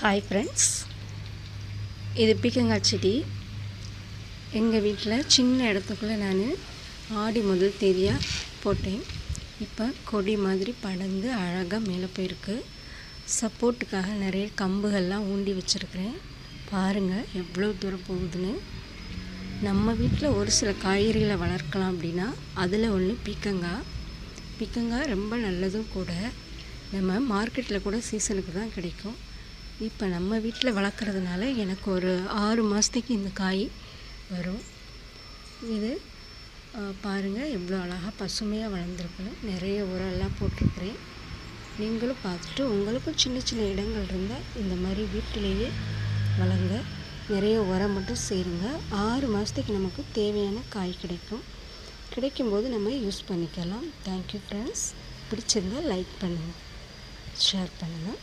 Hi friends, இது பீக்கங்காய் செடி. எங்கள் வீட்டில் சின்ன இடத்துக்குள்ளே நான் ஆடி முதல் தேதியாக போட்டேன். இப்போ கொடி மாதிரி படர்ந்து அழகாக மேலே போயிருக்கு. சப்போர்ட்டுக்காக நிறைய கம்புகள்லாம் ஊண்டி வச்சுருக்கிறேன். பாருங்கள் எவ்வளோ தூரம் போகுதுன்னு. நம்ம வீட்டில் ஒரு சில காய்கறிகளை வளர்க்கலாம் அப்படின்னா அதில் ஒன்று பீக்கங்காய். பீக்கங்காய் ரொம்ப நல்லதும் கூட. நம்ம மார்க்கெட்டில் கூட சீசனுக்கு தான் கிடைக்கும். இப்போ நம்ம வீட்டில் வளர்க்குறதுனால எனக்கு ஒரு 6 மாதத்துக்கு இந்த காய் வரும். இது பாருங்கள் எவ்வளோ அழகாக பசுமையாக வளர்ந்துருக்குன்னு. நிறைய உரம்லாம் போட்டிருக்கிறேன். நீங்களும் பார்த்துட்டு உங்களுக்கும் சின்ன சின்ன இடங்கள் இருந்தால் இந்த மாதிரி வீட்டிலேயே வளங்க. நிறைய உரம் மட்டும் சேருங்க. 6 மாதத்துக்கு நமக்கு தேவையான காய் கிடைக்கும்போது நம்ம யூஸ் பண்ணிக்கலாம். Thank you friends. பிடிச்சிருந்தால் லைக் பண்ணுங்கள், ஷேர் பண்ணுங்கள்.